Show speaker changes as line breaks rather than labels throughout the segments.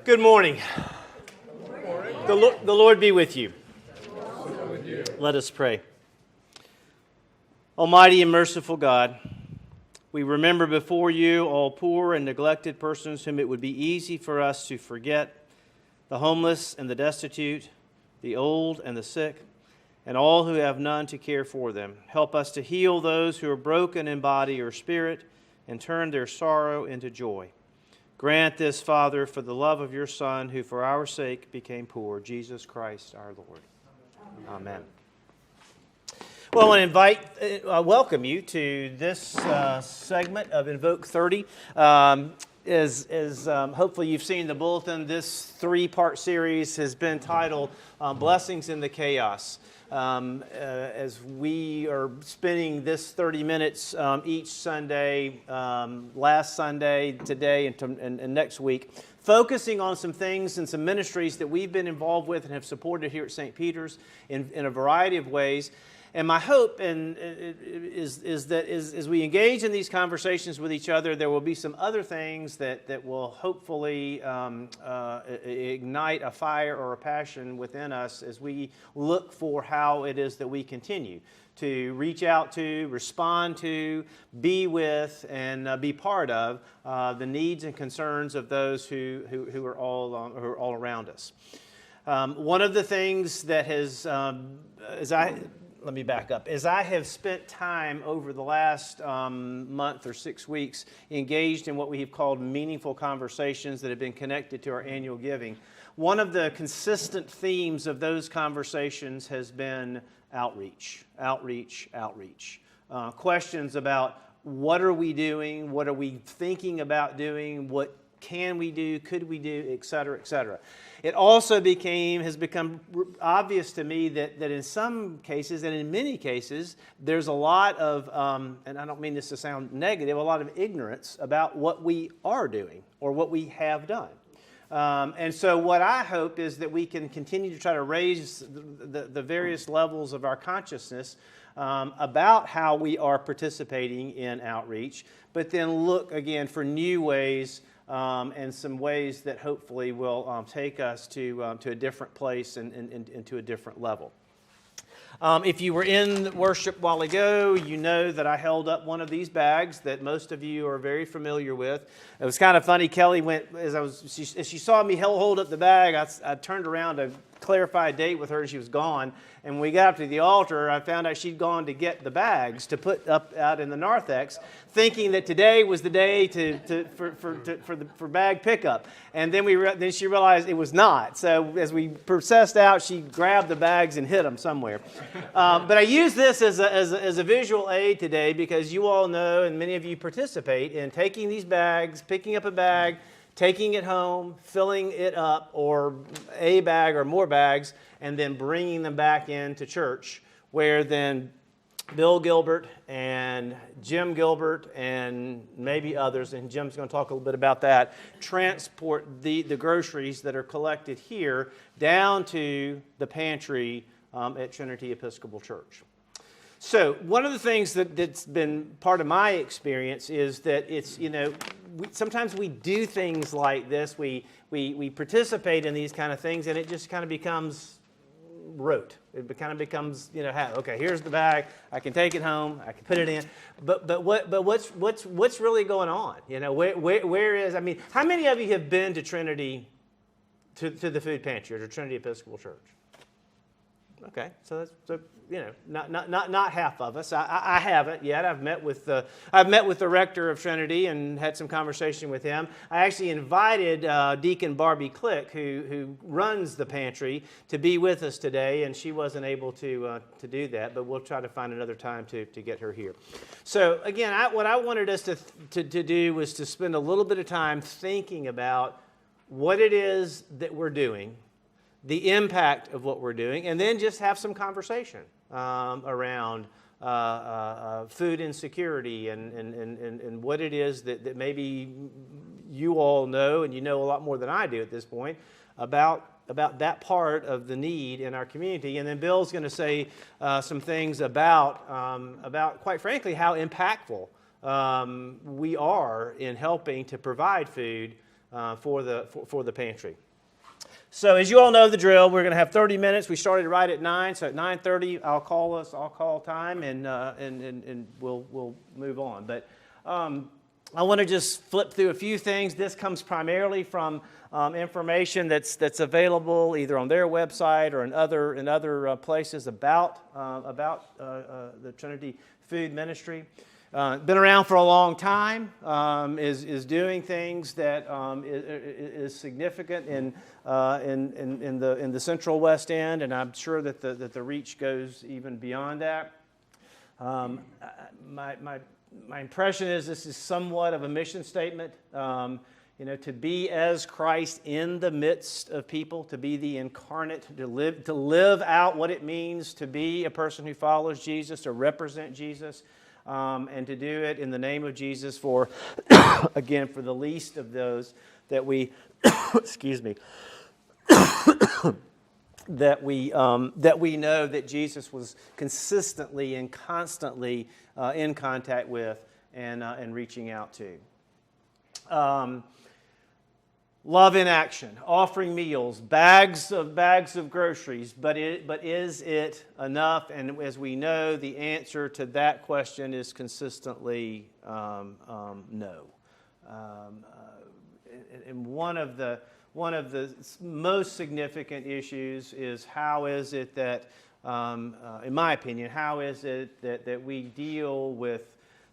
Good morning. The Lord be with you. Let us pray. Almighty and merciful God, we remember before you all poor and neglected persons whom it would be easy for us to forget, the homeless and the destitute, the old and the sick, and all who have none to care for them. Help us to heal those who are broken in body or spirit and turn their sorrow into joy. Grant this, Father, for the love of your Son, who for our sake became poor, Jesus Christ our Lord. Amen. Well, I want to welcome you to this segment of Invoke 30. As hopefully you've seen the bulletin, this three-part series has been titled Blessings in the Chaos. As we are spending this 30 minutes each Sunday, last Sunday, today, and next week, focusing on some things and some ministries that we've been involved with and have supported here at St. Peter's in a variety of ways. And my hope is that as we engage in these conversations with each other, there will be some other things that will hopefully ignite a fire or a passion within us as we look for how it is that we continue to reach out to, respond to, be with, and be part of the needs and concerns of those who are all around us. One of the things that has, let me back up. As I have spent time over the last month or 6 weeks engaged in what we have called meaningful conversations that have been connected to our annual giving, one of the consistent themes of those conversations has been outreach. Questions about what are we doing, what are we thinking about doing, what can we do, could we do, et cetera, et cetera. It also has become obvious to me that in some cases, and in many cases, there's a lot of, and I don't mean this to sound negative, a lot of ignorance about what we are doing or what we have done. And so what I hope is that we can continue to try to raise the various levels of our consciousness about how we are participating in outreach, but then look again for new ways and some ways that hopefully will take us to a different place and to a different level. If you were in worship a while ago, you know that I held up one of these bags that most of you are very familiar with. It was kind of funny. Kelly went, as she saw me hold up the bag, I turned around to clarify a date with her, and she was gone. And when we got up to the altar, I found out she'd gone to get the bags to put up out in the narthex, thinking that today was the day for bag pickup. And then she realized it was not. So as we processed out, she grabbed the bags and hid them somewhere. But I use this as a visual aid today because you all know, and many of you participate in taking these bags, picking up a bag, taking it home, filling it up, or a bag or more bags, and then bringing them back into church, where then Bill Gilbert and Jim Gilbert and maybe others, and Jim's going to talk a little bit about that, transport the groceries that are collected here down to the pantry at Trinity Episcopal Church. So one of the things that's been part of my experience is that it's, sometimes we do things like this. We participate in these kind of things, and it just kind of becomes rote. It kind of becomes, okay, here's the bag. I can take it home. I can put it in. But what's really going on? Where is? I mean, how many of you have been to Trinity, to the food pantry or to Trinity Episcopal Church? Okay, so not half of us. I haven't yet. I've met with the rector of Trinity and had some conversation with him. I actually invited Deacon Barbie Click, who runs the pantry, to be with us today, and she wasn't able to do that. But we'll try to find another time to get her here. So again, what I wanted us to do was to spend a little bit of time thinking about what it is that we're doing, the impact of what we're doing, and then just have some conversation around food insecurity and what it is that maybe you all know, and you know a lot more than I do at this point, about that part of the need in our community. And then Bill's going to say some things about, quite frankly, how impactful we are in helping to provide food for the pantry. So as you all know the drill, we're going to have 30 minutes. We started right at 9, so at 9:30 I'll call time, and we'll move on. But I want to just flip through a few things. This comes primarily from information that's available either on their website or in other places about the Trinity Food Ministry. Been around for a long time, is doing things that is significant in the Central West End, and I'm sure that the reach goes even beyond that. My impression is this is somewhat of a mission statement. To be as Christ in the midst of people, to be the incarnate, to live out what it means to be a person who follows Jesus, to represent Jesus. And to do it in the name of Jesus for, again, for the least of those that we, excuse me, that we know that Jesus was consistently and constantly in contact with and reaching out to. Love in action, offering meals, bags of groceries, but is it enough? And as we know, the answer to that question is consistently no. And one of the most significant issues is how is it that, in my opinion, how is it that we deal with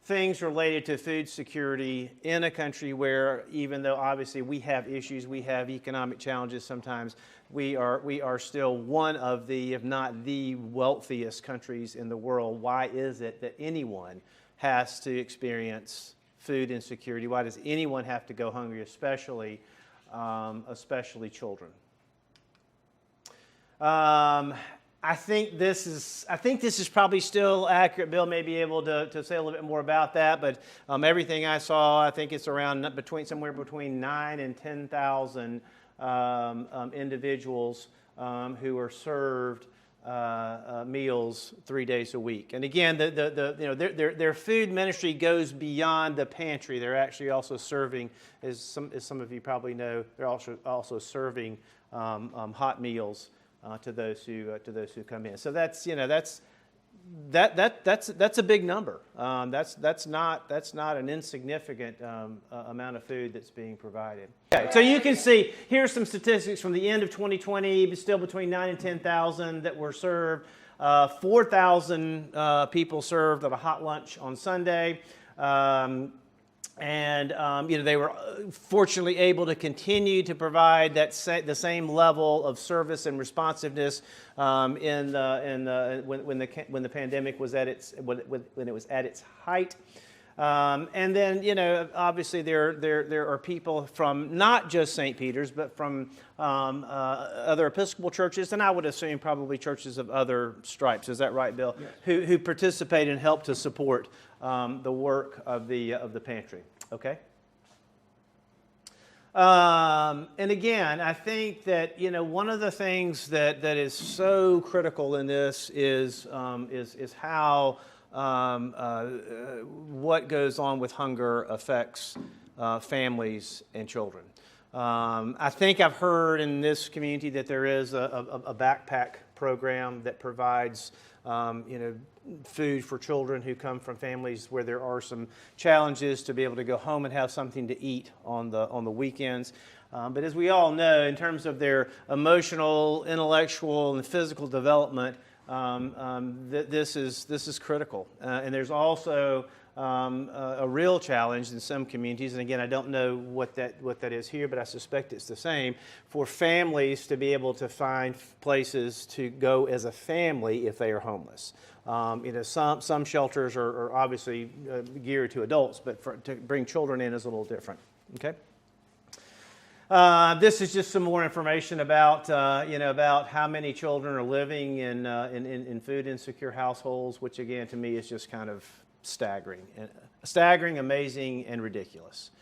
things related to food security in a country where, even though obviously we have issues, we have economic challenges sometimes, we are still one of the, if not the wealthiest countries in the world. Why is it that anyone has to experience food insecurity? Why does anyone have to go hungry, especially children? I think this is probably still accurate. Bill may be able to say a little bit more about that, but everything I saw, I think it's around somewhere between 9,000 and 10,000 individuals who are served meals 3 days a week. And again, their food ministry goes beyond the pantry. They're actually also serving, as some of you probably know, they're also serving hot meals to those who come in. So that's a big number. That's not an insignificant amount of food that's being provided. Okay, so you can see here's some statistics from the end of 2020, but still between 9,000 and 10,000 that were served. 4,000 people served at a hot lunch on Sunday. They were fortunately able to continue to provide the same level of service and responsiveness when the pandemic was when it was at its height. And then, obviously there are people from not just St. Peter's, but from other Episcopal churches, and I would assume probably churches of other stripes. Is that right, Bill? Yes. Who participate and help to support the work of the pantry. Okay. And again, I think that one of the things that is so critical in this is how what goes on with hunger affects families and children. I think I've heard in this community that there is a backpack program that provides food for children who come from families where there are some challenges to be able to go home and have something to eat on the weekends. But as we all know, in terms of their emotional, intellectual, and physical development, this is critical. And there's also a real challenge in some communities, and again, I don't know what that is here, but I suspect it's the same, for families to be able to find places to go as a family if they are homeless. Some shelters are obviously geared to adults, but to bring children in is a little different. Okay. This is just some more information about how many children are living in food insecure households, which again to me is just kind of staggering, amazing, and ridiculous,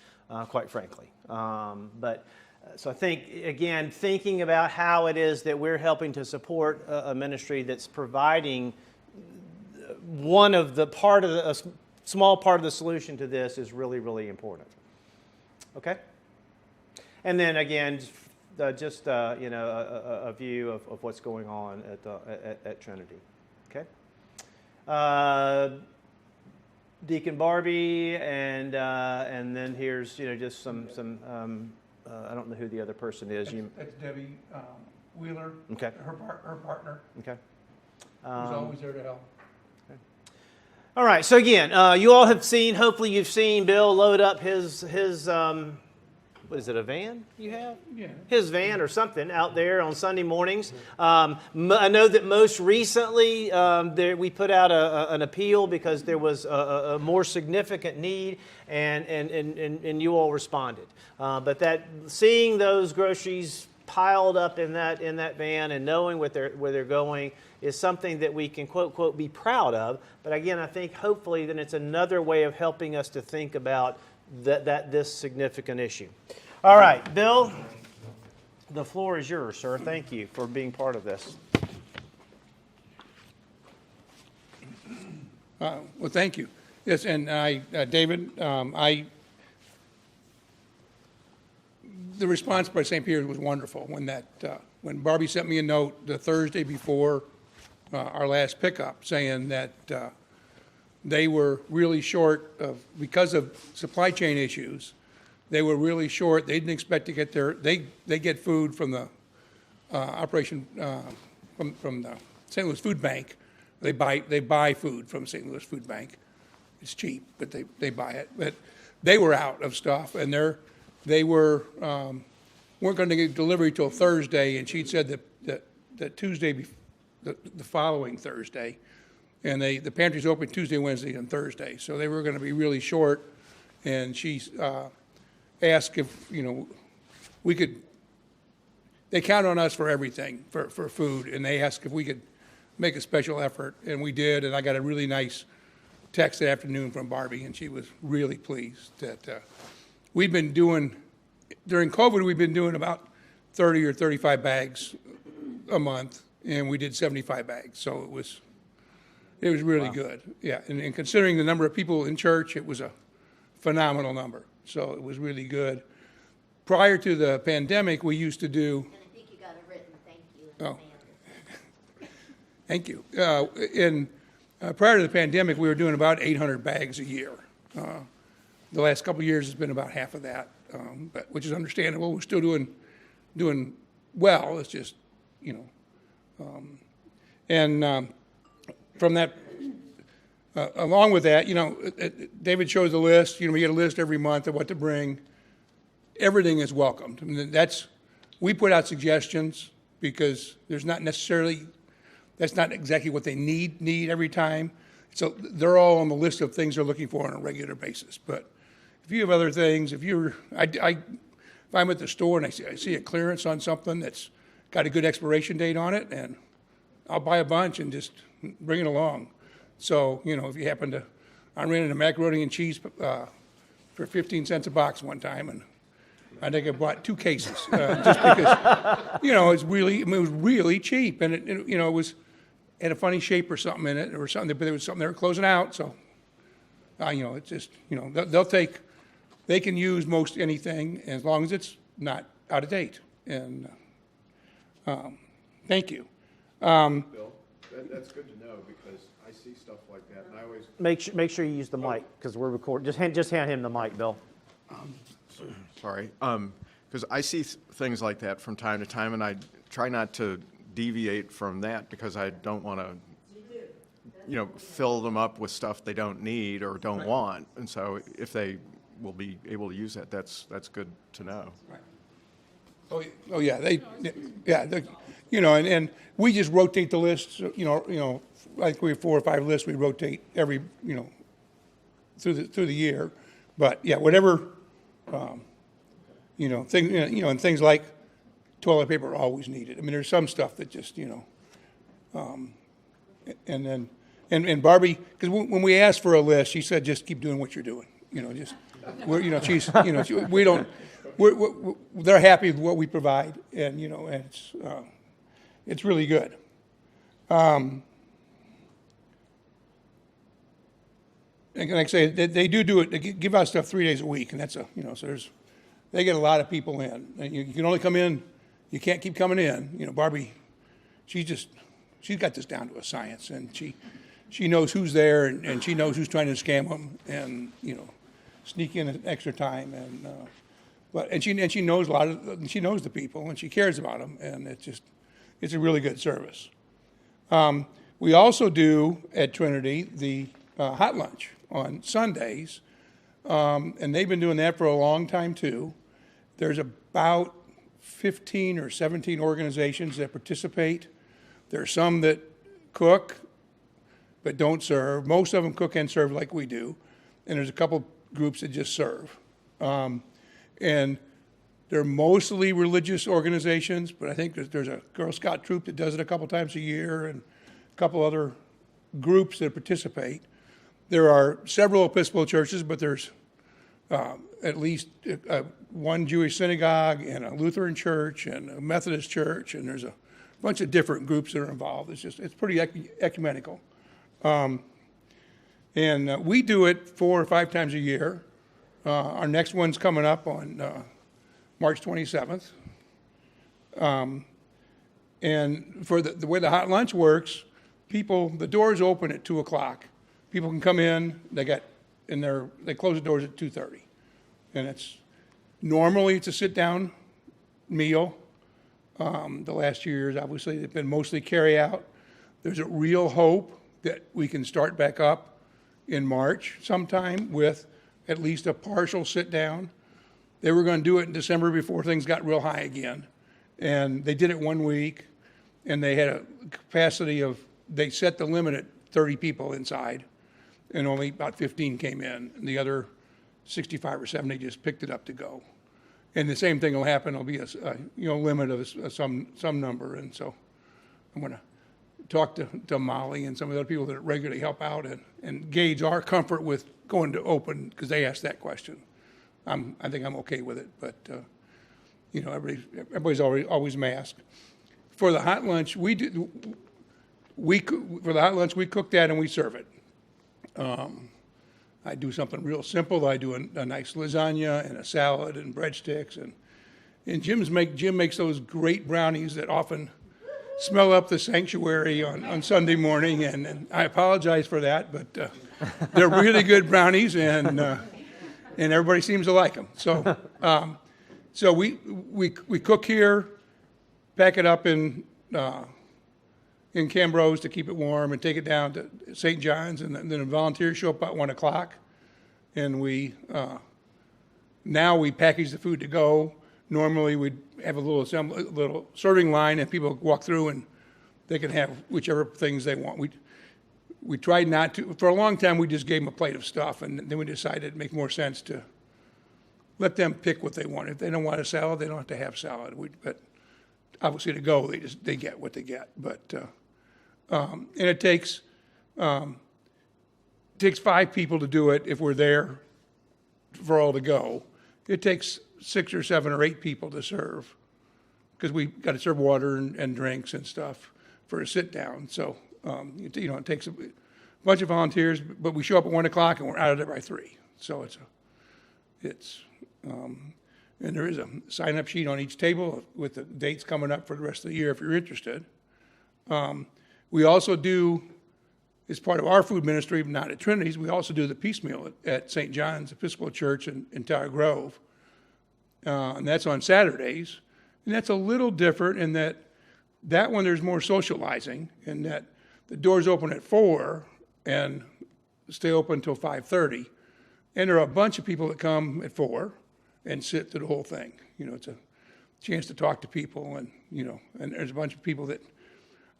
quite frankly. So I think, again, thinking about how it is that we're helping to support a ministry that's providing a small part of the solution to this is really, really important. Okay? And then again, just a view of what's going on at Trinity. Okay. Deacon Barbie, and then here's just some I don't know who the other person is.
That's Debbie Wheeler.
Okay.
Her partner.
Okay.
Who's always there to help.
Okay. All right. So again, you all have seen. Hopefully, you've seen Bill load up his what is it, a van you have?
Yeah.
His van or something out there on Sunday mornings. I know that most recently we put out an appeal because there was a more significant need, and you all responded. But seeing those groceries piled up in that van and knowing where they're going is something that we can quote quote be proud of. But again, I think hopefully then it's another way of helping us to think about this significant issue. All right, Bill, the floor is yours, sir. Thank you for being part of this.
Well, thank you. Yes, and David, the response by St. Peter's was wonderful when Barbie sent me a note the Thursday before our last pickup saying that they were really short because of supply chain issues. They were really short. They didn't expect to get they get food from the operation from the St. Louis Food Bank. They buy food from St. Louis Food Bank. It's cheap, but they buy it. But they were out of stuff, and they weren't going to get delivery till Thursday. And she'd said that Tuesday, the following Thursday, and the pantry's open Tuesday, Wednesday, and Thursday. So they were going to be really short, and she asked if we could. They count on us for everything for food, and they asked if we could make a special effort, and we did. And I got a really nice text that afternoon from Barbie, and she was really pleased that we've been doing during COVID. We've been doing about 30 or 35 bags a month, and we did 75 bags. So it was really good. Yeah, and considering the number of people in church, it was a phenomenal number. So it was really good. Prior to the pandemic, we used to do.
And I think you got a written thank you.
Oh. Thank you. Prior to the pandemic, we were doing about 800 bags a year. The last couple of years has been about half of that, which is understandable. We're still doing well. It's just, from that, along with that, David shows the list. We get a list every month of what to bring. Everything is welcomed. I mean, we put out suggestions because there's not necessarily. That's not exactly what they need every time. So they're all on the list of things they're looking for on a regular basis. But if you have other things, if I'm at the store and I see a clearance on something that's got a good expiration date on it, and I'll buy a bunch and just bring it along. So, if you happen to, I ran into macaroni and cheese for 15 cents a box one time, and I think I bought 2 cases just because, it was really cheap, and it was had a funny shape or something in it, or something, but there was something they were closing out. So, it's just, they can use most anything as long as it's not out of date. And thank you.
Bill, that's good to know because I see stuff like that, and I always
Make sure you use the mic because we're recording. Just hand him the mic, Bill.
sorry, because I see things like that from time to time, and I try not to deviate from that because I don't want to, fill them up with stuff they don't need or don't want. And so, if they will be able to use that, that's good to know.
Right. Oh yeah, and we just rotate the lists. Like we have 4 or 5 lists we rotate every, through the year. But yeah, whatever, and things like toilet paper are always needed. I mean, there's some stuff that just, and Barbie, because when we asked for a list, she said, just keep doing what you're doing. They're happy with what we provide, and it's really good. And like I say, they do it. They give out stuff 3 days a week, and that's so they get a lot of people in. And you can only come in, you can't keep coming in. You know, Barbie, she's got this down to a science, and she knows who's there, and she knows who's trying to scam them, and, you know, sneak in extra time, and she knows she knows the people, and she cares about them, and it's a really good service. We also do at Trinity the hot lunch on Sundays, and they've been doing that for a long time too. There's about 15 or 17 organizations that participate. There are some that cook but don't serve. Most of them cook and serve like we do, and there's a couple groups that just serve. And they're mostly religious organizations, but I think there's a Girl Scout troop that does it a couple times a year, and a couple other groups that participate. There are several Episcopal churches, but there's at least one Jewish synagogue and a Lutheran church and a Methodist church, and there's a bunch of different groups that are involved. It's pretty ecumenical. And we do it 4 or 5 times a year. Our next one's coming up on March 27th. And for the way the hot lunch works, the doors open at 2 o'clock. People can come in, they close the doors at 2:30. And normally it's a sit-down meal. The last few years, obviously, they've been mostly carry out. There's a real hope that we can start back up in March sometime with at least a partial sit-down. They were going to do it in December before things got real high again. And they did it 1 week, and they had a capacity they set the limit at 30 people inside, and only about 15 came in. And the other 65 or 70 just picked it up to go. And the same thing will happen. There'll be a limit of some number. And so I'm going to talk to Molly and some of the other people that regularly help out and gauge our comfort with going to open, because they asked that question. I think I'm okay with it, but you know, everybody's always masked. For the hot lunch, we cook that and we serve it. I do something real simple. I do a nice lasagna and a salad and breadsticks, and Jim makes those great brownies that often smell up the sanctuary on Sunday morning, and I apologize for that, but they're really good brownies, and everybody seems to like them. So we cook here, pack it up in Cambros to keep it warm, and take it down to St. John's, and then the volunteers show up about 1 o'clock, and now we package the food to go. Normally we'd have a little serving line, and people walk through and they can have whichever things they want. We tried not to. For a long time, we just gave them a plate of stuff, and then we decided it'd make more sense to let them pick what they want. If they don't want a salad, they don't have to have salad. But obviously, to go, they get what they get. But and it takes 5 people to do it if we're there for all to go. It takes 6 or 7 or 8 people to serve, because we got to serve water and drinks and stuff for a sit down. So it takes a bunch of volunteers, but we show up at 1 o'clock and we're out of there by 3. So and there is a sign-up sheet on each table with the dates coming up for the rest of the year if you're interested. We also do, as part of our food ministry, but not at Trinity's, we also do the peace meal at St. John's Episcopal Church in Tower Grove. And that's on Saturdays. And that's a little different in that one there's more socializing, and that the doors open at 4 and stay open until 5:30. And there are a bunch of people that come at 4 and sit through the whole thing. You know, it's a chance to talk to people, and there's a bunch of people that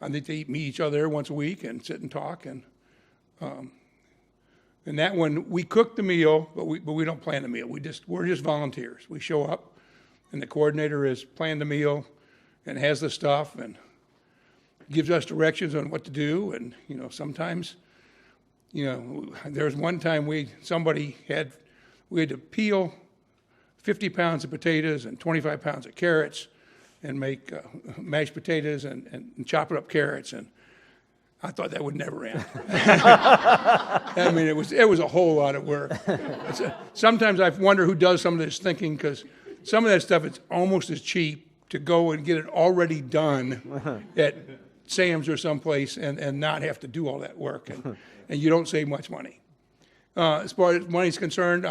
I think they meet each other once a week and sit and talk. And that one, we cook the meal, but we don't plan the meal. We're just volunteers. We show up, and the coordinator has planned the meal and has the stuff and gives us directions on what to do. And sometimes, there was one time we had to peel 50 pounds of potatoes and 25 pounds of carrots and make mashed potatoes and chop up carrots, and I thought that would never end. I mean, it was a whole lot of work. Sometimes I wonder who does some of this thinking, because some of that stuff, it's almost as cheap to go and get it already done at Sam's or someplace and not have to do all that work, and you don't save much money. As far as money's concerned,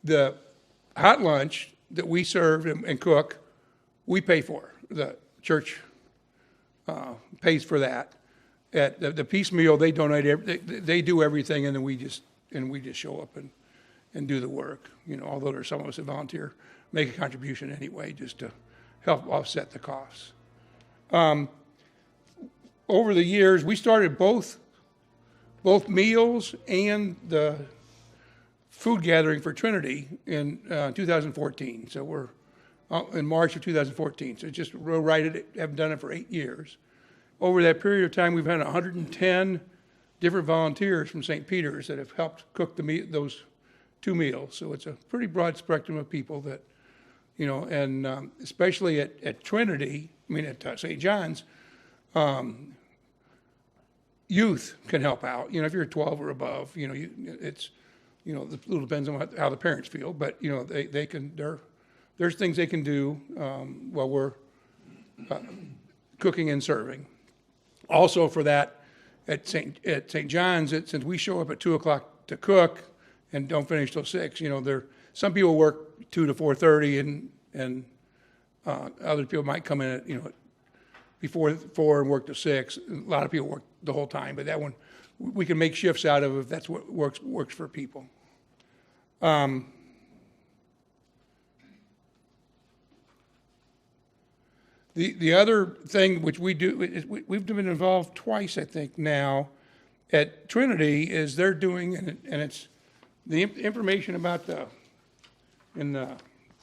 the hot lunch that we serve and cook, we pay for. The church pays for that. At the piecemeal, they donate. They do everything, and then we just show up and do the work. Although there's some of us that volunteer, make a contribution anyway, just to help offset the costs. Over the years, we started both meals and the food gathering for Trinity in 2014. So we're in March of 2014. So just have done it for 8 years. Over that period of time, we've had 110 different volunteers from St. Peter's that have helped cook those 2 meals. So it's a pretty broad spectrum of people that, and especially at Trinity, at St. John's, youth can help out. If you're 12 or above, it's, it little depends on how the parents feel, but they can. There's things they can do while we're cooking and serving. Also, for that, at St. John's, since we show up at 2:00 to cook and don't finish till 6, some people work 2 to 4:30, and other people might come in at before 4 and work till 6. A lot of people work the whole time, but that one we can make shifts out of if that's what works for people. The other thing which we do, we've been involved twice, I think, now at Trinity, is they're doing, and it's the information about the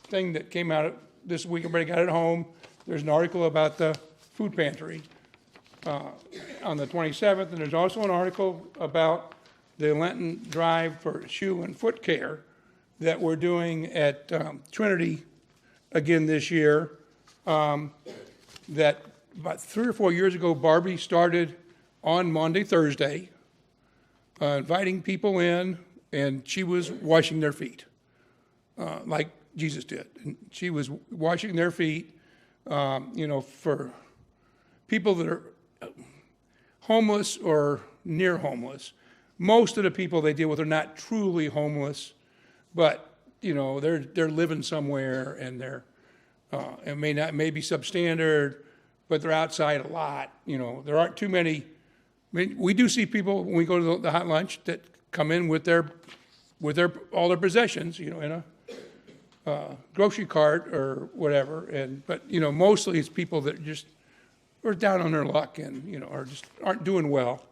thing that came out this week. Everybody got it at home. There's an article about the food pantry on the 27th, and there's also an article about the Lenten drive for shoe and foot care that we're doing at Trinity again this year. That about 3 or 4 years ago, Barbie started on Monday, Thursday, inviting people in, and she was washing their feet, like Jesus did. And she was washing their feet, for people that are homeless or near homeless. Most of the people they deal with are not truly homeless, but they're living somewhere, and it may be substandard, but they're outside a lot. There aren't too many. We do see people when we go to the hot lunch that come in with all their possessions, in a grocery cart or whatever. But mostly it's people that just are down on their luck and aren't doing well.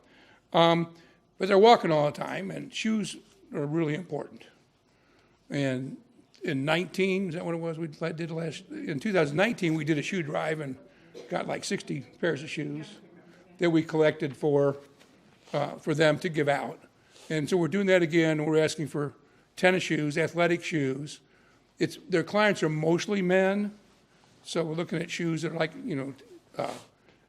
But they're walking all the time, and shoes are really important. And in 19, is that what it was? In 2019, we did a shoe drive and got like 60 pairs of shoes that we collected for them to give out. And so we're doing that again. We're asking for tennis shoes, athletic shoes. Their clients are mostly men, so we're looking at shoes that are like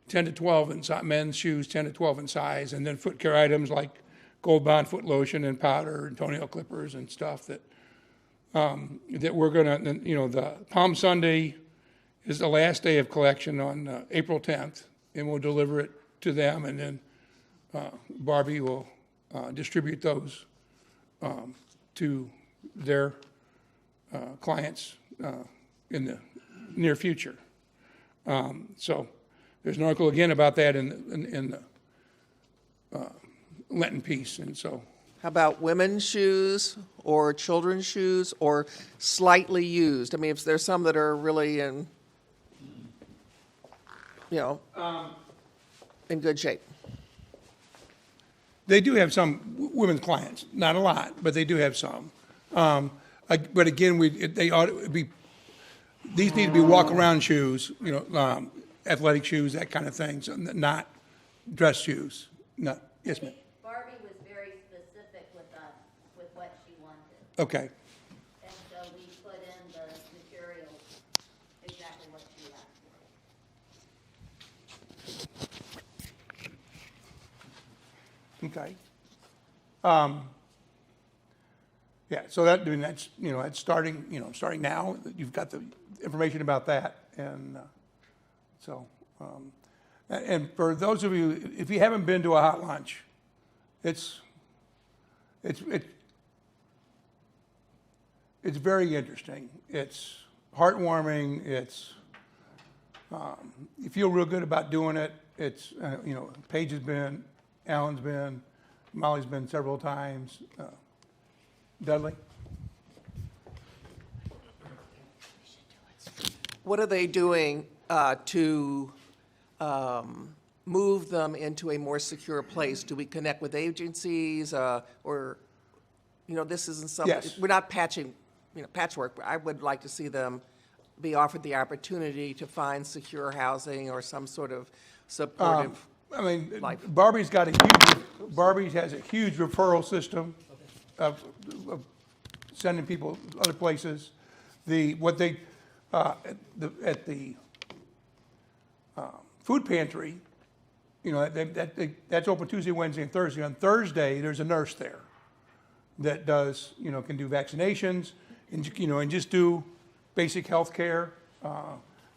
10 to 12 in size, men's shoes 10 to 12 in size, and then foot care items like Gold Bond foot lotion and powder and toenail clippers and stuff that we're going to, the Palm Sunday is the last day of collection on April 10th, and we'll deliver it to them, and then Barbie will distribute those to their clients in the near future. So there's an article again about that in the Lenten piece, and so.
How about women's shoes or children's shoes or slightly used? If there's some that are really in good shape.
They do have some women's clients, not a lot, but they do have some. But again, they ought to be. These need to be walk-around shoes, athletic shoes, that kind of thing, so not dress shoes. Not yes, ma'am.
Barbie was very specific with us, with what she wanted.
Okay.
And so we put in the materials exactly what she asked for.
Okay. Yeah, so that, I mean, that's, that's starting, starting now. You've got the information about that. And and for those of you, if you haven't been to a hot lunch, it's very interesting. It's heartwarming. You feel real good about doing it. It's, Paige has been, Alan's been, Molly's been several times. Dudley?
What are they doing to move them into a more secure place? Do we connect with agencies or, this isn't something,
Yes.
we're not patchwork, but I would like to see them be offered the opportunity to find secure housing or some sort of supportive. Life.
Barbie has a huge referral system of sending people other places. At the food pantry, that's open Tuesday, Wednesday, and Thursday. On Thursday, there's a nurse there that does, can do vaccinations and just do basic health care,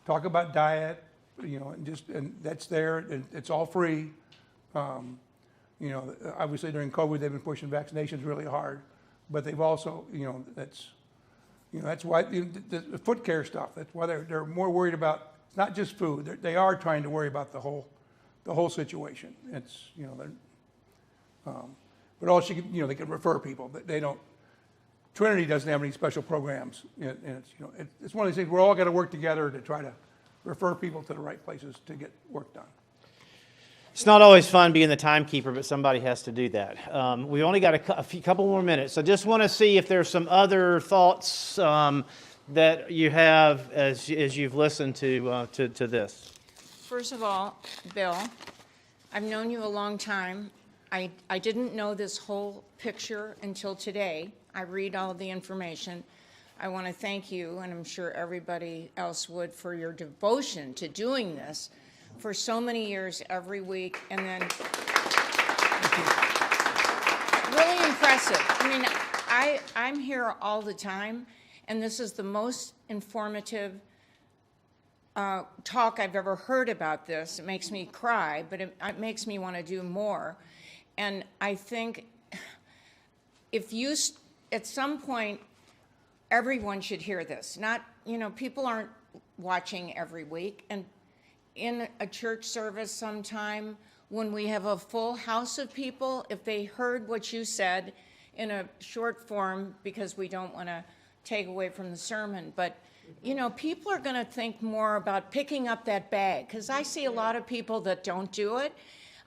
talk about diet, and that's there. And it's all free. Obviously during COVID, they've been pushing vaccinations really hard, but they've also, that's why the foot care stuff. That's why they're more worried about. It's not just food. They are trying to worry about the whole situation. It's but also they can refer people. They don't. Trinity doesn't have any special programs, and it's one of these things. We're all got to work together to try to refer people to the right places to get work done.
It's not always fun being the timekeeper, but somebody has to do that. We've only got a couple more minutes, so just want to see if there's some other thoughts that you have as you've listened to this.
First of all, Bill, I've known you a long time. I didn't know this whole picture until today. I read all the information. I want to thank you, and I'm sure everybody else would, for your devotion to doing this for so many years every week, and then really impressive. I mean, I'm here all the time, and this is the most informative talk I've ever heard about this. It makes me cry, but it makes me want to do more. And I think if you, at some point, everyone should hear this. Not, people aren't watching every week. And in a church service sometime, when we have a full house of people, if they heard what you said in a short form, because we don't want to take away from the sermon, but people are going to think more about picking up that bag, because I see a lot of people that don't do it,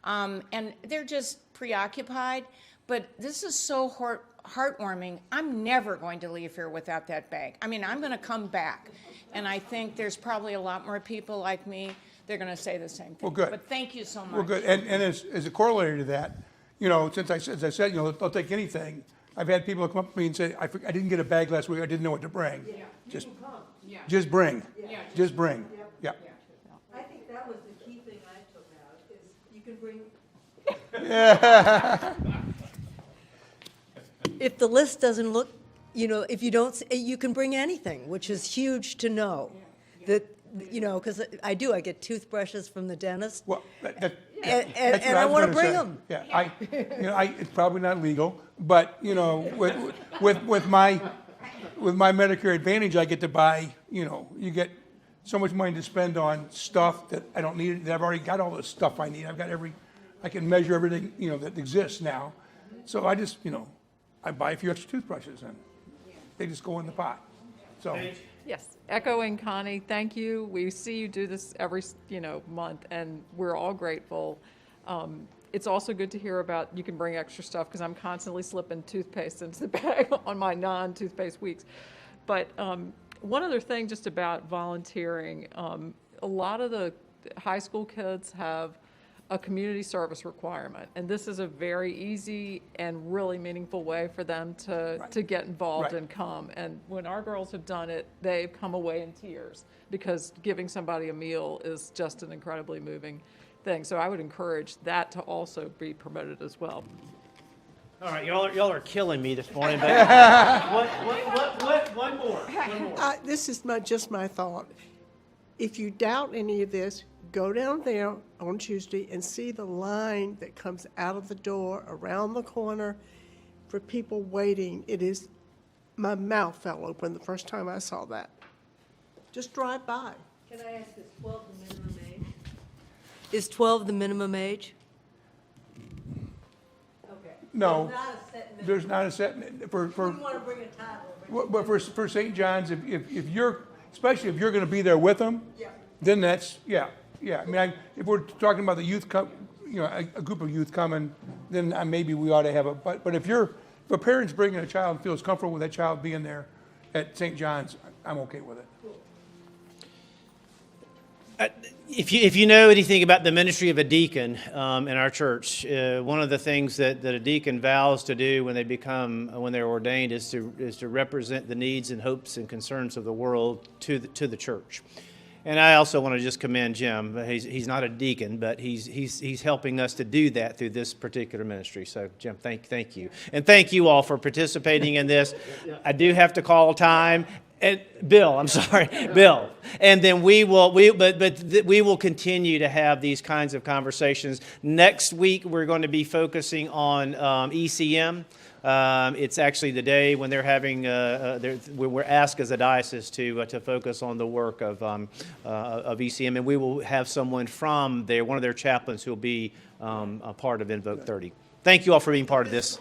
and they're just preoccupied. But this is so heartwarming. I'm never going to leave here without that bag. I mean, I'm going to come back, and I think there's probably a lot more people like me. They're going to say the same thing.
Well, good.
But thank you so much.
Well, good. And as a corollary to that, as I said, they'll take anything. I've had people come up to me and say, I didn't get a bag last week. I didn't know what to bring. Yeah. Just bring.
Yeah.
Just bring. Yeah.
I think that was the key thing I took out, is you can bring. If the list doesn't look, if you don't, you can bring anything, which is huge to know. That, because I get toothbrushes from the dentist.
Well,
and I want to bring them.
Yeah, it's probably not legal, but with my Medicare Advantage, I get to buy. You get so much money to spend on stuff that I don't need. That I've already got all the stuff I need. I've got I can measure everything that exists now. So I just I buy a few extra toothbrushes and they just go in the pot. So.
Yes, echoing Connie, thank you. We see you do this every, month, and we're all grateful. It's also good to hear about you can bring extra stuff, because I'm constantly slipping toothpaste into the bag on my non-toothpaste weeks. But one other thing just about volunteering, a lot of the high school kids have a community service requirement, and this is a very easy and really meaningful way for them to get involved and come. And when our girls have done it, they've come away in tears, because giving somebody a meal is just an incredibly moving thing. So I would encourage that to also be promoted as well.
All right, y'all are killing me this morning, but one more.
This is just my thought. If you doubt any of this, go down there on Tuesday and see the line that comes out of the door, around the corner, for people waiting. My mouth fell open the first time I saw that. Just drive by.
Can I ask, is 12 the minimum age? Is 12 the minimum age? Okay.
No,
There's not a set minimum.
there's not a set, for,
Wouldn't want to bring a toddler.
but for St. John's, if you're, especially if you're going to be there with them,
Yeah.
then that's, yeah. I mean, if we're talking about the youth, a group of youth coming, then maybe we ought to have but if a parent's bringing a child and feels comfortable with that child being there at St. John's, I'm okay with it.
If you know anything about the ministry of a deacon in our church, one of the things that a deacon vows to do when they're ordained is to represent the needs and hopes and concerns of the world to the church. And I also want to just commend Jim. He's not a deacon, but he's helping us to do that through this particular ministry. So, Jim, thank you, and thank you all for participating in this. I do have to call time. And Bill, I'm sorry, Bill. And then we will continue to have these kinds of conversations. Next week, we're going to be focusing on ECM. It's actually the day when they're having, we're asked as a diocese to focus on the work of ECM, and we will have someone from there, one of their chaplains, who will be a part of Invoke 30. Thank you all for being part of this.